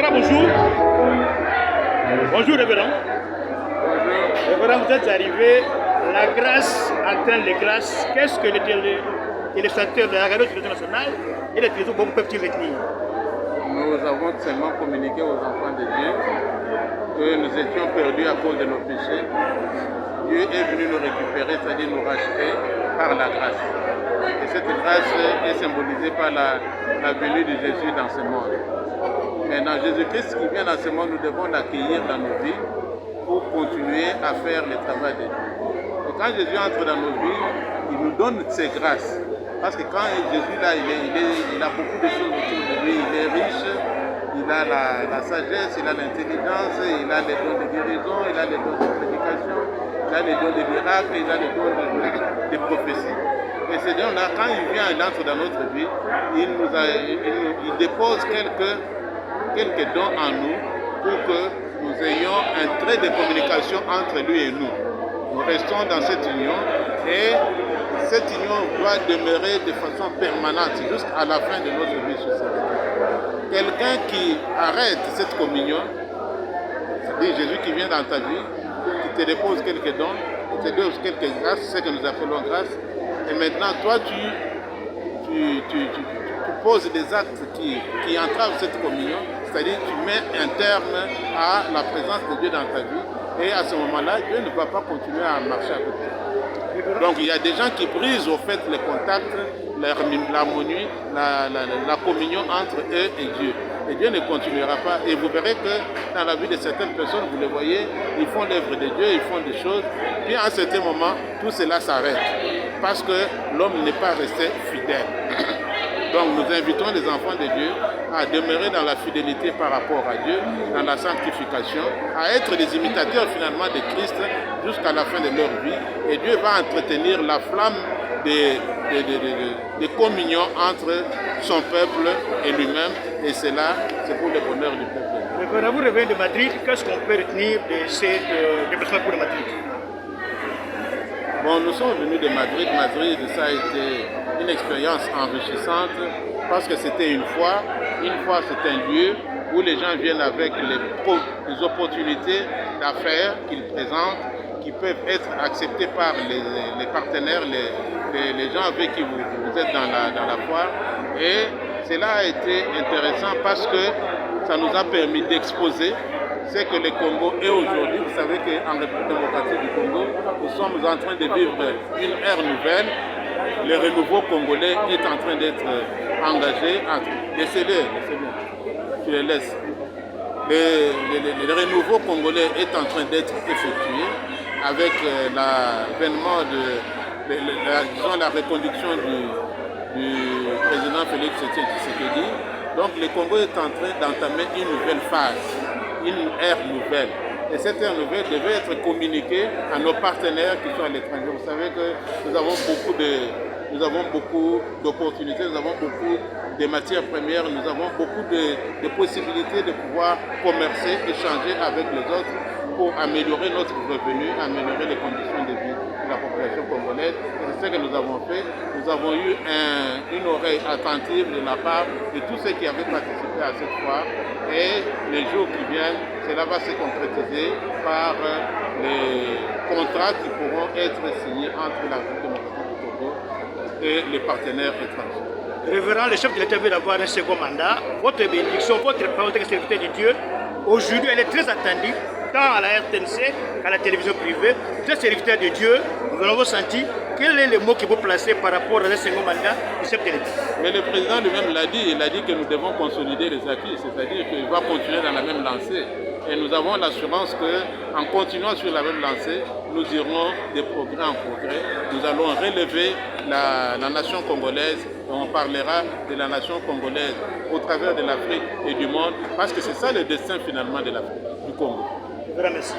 Révérend, bonjour. Bonjour, révérend. Révérend, vous êtes arrivé. La grâce atteint les grâces. Qu'est-ce que les téléspectateurs de la radio nationale et les télévisions peuvent-ils retenir? Nous avons seulement communiqué aux enfants de Dieu que nous étions perdus à cause de nos péchés. Dieu est venu nous récupérer, c'est-à-dire nous racheter par la grâce. Et cette grâce est symbolisée par la venue de Jésus dans ce monde. Maintenant, Jésus-Christ qui vient dans ce monde, nous devons l'accueillir dans nos vies pour continuer à faire le travail de Dieu. Et quand Jésus entre dans nos vies, il nous donne ses grâces. Parce que quand Jésus là, il a beaucoup de choses autour de lui, il est riche, il a la sagesse, il a l'intelligence, il a les dons de guérison, il a les dons de prédication, il a les dons de miracles, il a les dons de prophétie. Et ces dons-là, quand il vient, il entre dans notre vie, il dépose quelques dons en nous pour que nous ayons un trait de communication entre lui et nous. Nous restons dans cette union et cette union doit demeurer de façon permanente jusqu'à la fin de notre vie sur cette terre. Quelqu'un qui arrête cette communion, c'est-à-dire Jésus qui vient dans ta vie, qui te dépose quelques dons, qui te donne quelques grâces, ce que nous appelons grâce, et maintenant toi tu poses des actes qui entravent cette communion, c'est-à-dire tu mets un terme à la présence de Dieu dans ta vie, et à ce moment-là, Dieu ne va pas continuer à marcher avec toi. Donc il y a des gens qui brisent au fait les contacts, l'harmonie, la communion entre eux et Dieu. Et Dieu ne continuera pas. Et vous verrez que dans la vie de certaines personnes, vous les voyez, ils font l'œuvre de Dieu, ils font des choses. Puis à un certain moment, tout cela s'arrête. Parce que l'homme n'est pas resté fidèle. Donc nous invitons les enfants de Dieu à demeurer dans la fidélité par rapport à Dieu, dans la sanctification, à être des imitateurs finalement de Christ jusqu'à la fin de leur vie. Et Dieu va entretenir la flamme de communion entre son peuple et lui-même. Et cela, c'est pour le bonheur du peuple. Mais quand vous revenez de Madrid, qu'est-ce qu'on peut retenir de ces déplacements pour Madrid? Bon, nous sommes venus de Madrid. Madrid, ça a été une expérience enrichissante parce que c'était une fois c'est un lieu où les gens viennent avec les opportunités d'affaires qu'ils présentent, qui peuvent être acceptées par les partenaires, les gens avec qui vous êtes dans la foire. Et cela a été intéressant parce que ça nous a permis d'exposer ce que le Congo est aujourd'hui. Vous savez qu'en République démocratique du Congo, nous sommes en train de vivre une ère nouvelle. Le renouveau congolais est en train d'être engagé. Laissez-le, tu les laisses. Le renouveau congolais est en train d'être effectué avec l'avènement de la reconduction du président Félix Tshisekedi. Donc le Congo est en train d'entamer une nouvelle phase, une ère nouvelle. Et cette ère nouvelle devait être communiquée à nos partenaires qui sont à l'étranger. Vous savez que nous avons beaucoup d'opportunités, nous avons beaucoup de matières premières, nous avons beaucoup de possibilités de pouvoir commercer, échanger avec les autres pour améliorer notre revenu, améliorer les conditions de vie de la population congolaise. Et c'est ce que nous avons fait. Nous avons eu une oreille attentive de la part de tous ceux qui avaient participé à cette foire. Et les jours qui viennent, cela va se concrétiser par les contrats qui pourront être signés entre la République démocratique du Congo et les partenaires étrangers. Révérend, le chef de l'État veut avoir un second mandat. Votre bénédiction, votre parole de serviteur de Dieu, aujourd'hui, elle est très attendue, tant à la RTNC qu'à la télévision privée. Vous êtes serviteur de Dieu, nous l'avons senti. Quel est le mot que vous placez par rapport à un second mandat du chef de l'État? Mais le président lui-même l'a dit, il a dit que nous devons consolider les acquis, c'est-à-dire qu'il va continuer dans la même lancée. Et nous avons l'assurance qu'en continuant sur la même lancée, nous irons de progrès en progrès. Nous allons relever la nation congolaise et on parlera de la nation congolaise au travers de l'Afrique et du monde parce que c'est ça le destin finalement de l'Afrique, du Congo. Merci.